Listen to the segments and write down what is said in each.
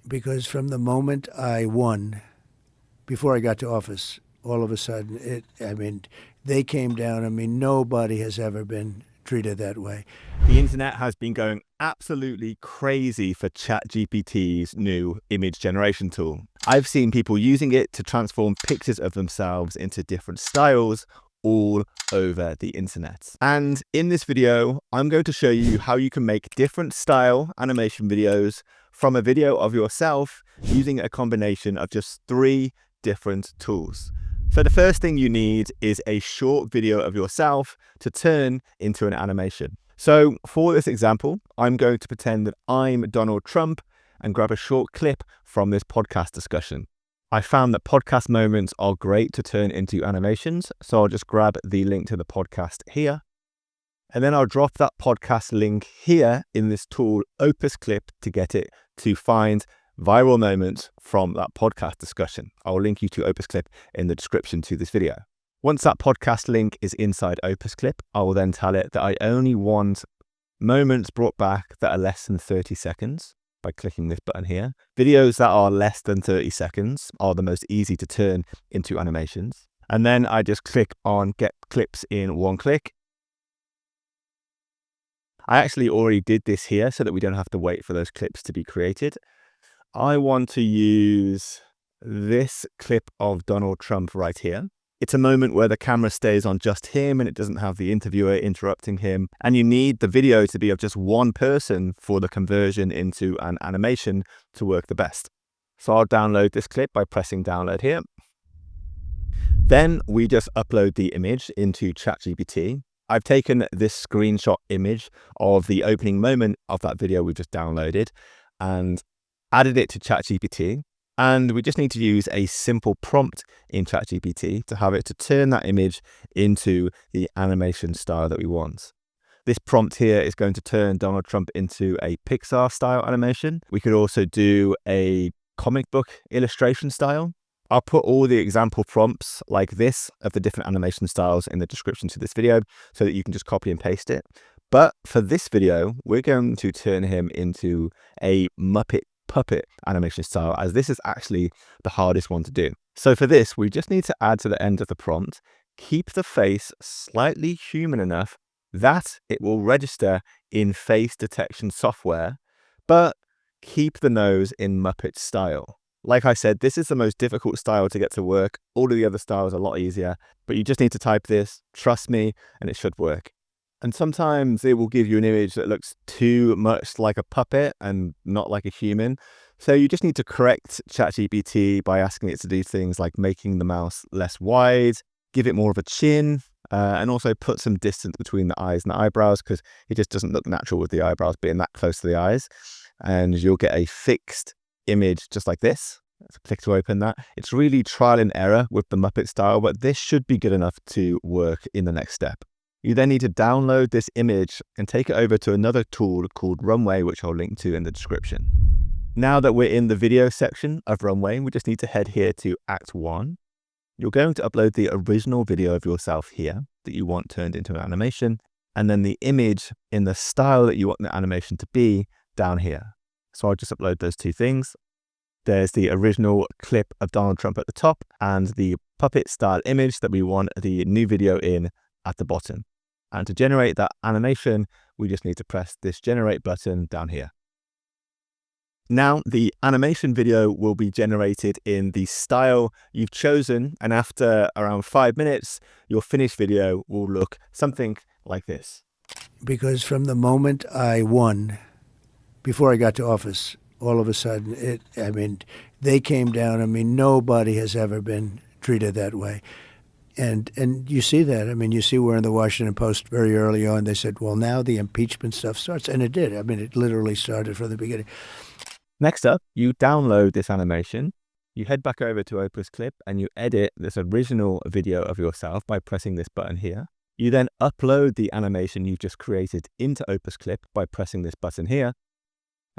because from the moment I won, before I got to office, all of a sudden, they came down. Nobody has ever been treated that way. The internet has been going absolutely crazy for ChatGPT's new image generation tool. I've seen people using it to transform pictures of themselves into different styles all over the internet. And in this video, I'm going to show you how you can make different style animation videos from a video of yourself using a combination of just 3 different tools. So the first thing you need is a short video of yourself to turn into an animation. So for this example, I'm going to pretend that I'm Donald Trump and grab a short clip from this podcast discussion. I found that podcast moments are great to turn into animations, so I'll just grab the link to the podcast here. And then I'll drop that podcast link here in this tool Opus Clip to get it to find viral moments from that podcast discussion. I'll link you to Opus Clip in the description to this video. Once that podcast link is inside Opus Clip, I will then tell it that I only want moments brought back that are less than 30 seconds by clicking this button here. Videos that are less than 30 seconds are the most easy to turn into animations. And then I just click on Get Clips in one click. I actually already did this here so that we don't have to wait for those clips to be created. I want to use this clip of Donald Trump right here. It's a moment where the camera stays on just him and it doesn't have the interviewer interrupting him. And you need the video to be of just one person for the conversion into an animation to work the best. So I'll download this clip by pressing download here. Then we just upload the image into ChatGPT. I've taken this screenshot image of the opening moment of that video we just downloaded and added it to ChatGPT. And we just need to use a simple prompt in ChatGPT to have it to turn that image into the animation style that we want. This prompt here is going to turn Donald Trump into a Pixar style animation. We could also do a comic book illustration style. I'll put all the example prompts like this of the different animation styles in the description to this video so that you can just copy and paste it. But for this video, we're going to turn him into a Muppet puppet animation style, as this is actually the hardest one to do. So for this, we just need to add to the end of the prompt, keep the face slightly human enough that it will register in face detection software, but keep the nose in Muppet style. Like I said, this is the most difficult style to get to work. All of the other styles are a lot easier, but you just need to type this, trust me, and it should work. And sometimes it will give you an image that looks too much like a puppet and not like a human. So you just need to correct ChatGPT by asking it to do things like making the mouse less wide, give it more of a chin, and also put some distance between the eyes and the eyebrows because it just doesn't look natural with the eyebrows being that close to the eyes. And you'll get a fixed image just like this. Let's click to open that. It's really trial and error with the Muppet style, but this should be good enough to work in the next step. You then need to download this image and take it over to another tool called Runway, which I'll link to in the description. Now that we're in the video section of Runway, we just need to head here to Act 1. You're going to upload the original video of yourself here that you want turned into an animation, and then the image in the style that you want the animation to be down here. So I'll just upload those 2 things. There's the original clip of Donald Trump at the top and the puppet style image that we want the new video in at the bottom. And to generate that animation, we just need to press this generate button down here. Now the animation video will be generated in the style you've chosen, and after around 5 minutes, your finished video will look something like this. Because from the moment I won, before I got to office, all of a sudden, they came down. Nobody has ever been treated that way. And you see that. You see where in the Washington Post very early on, they said, well, now the impeachment stuff starts. And it did. It literally started from the beginning. Next up, you download this animation. You head back over to Opus Clip and you edit this original video of yourself by pressing this button here. You then upload the animation you've just created into Opus Clip by pressing this button here.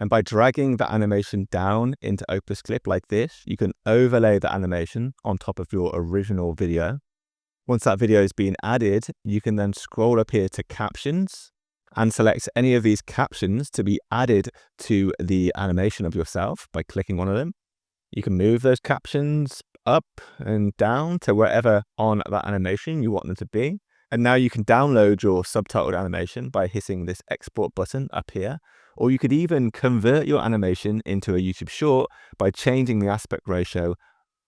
And by dragging the animation down into Opus Clip like this, you can overlay the animation on top of your original video. Once that video is being added, you can then scroll up here to captions, and select any of these captions to be added to the animation of yourself by clicking one of them. You can move those captions up and down to wherever on that animation you want them to be. And now you can download your subtitled animation by hitting this export button up here. Or you could even convert your animation into a YouTube short by changing the aspect ratio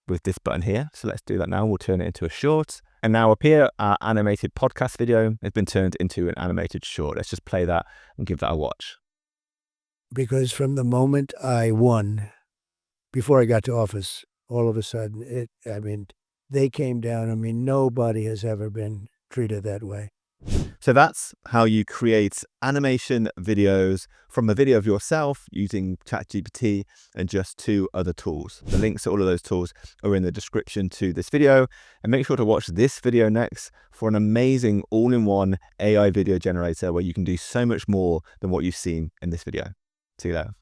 with this button here. So let's do that now. We'll turn it into a short. And now up here, our animated podcast video has been turned into an animated short. Let's just play that and give that a watch. Because from the moment I won, before I got to office, all of a sudden, they came down. Nobody has ever been treated that way. So that's how you create animation videos from a video of yourself using ChatGPT and just 2 other tools. The links to all of those tools are in the description to this video. And make sure to watch this video next for an amazing all-in-one AI video generator where you can do so much more than what you've seen in this video. See you there.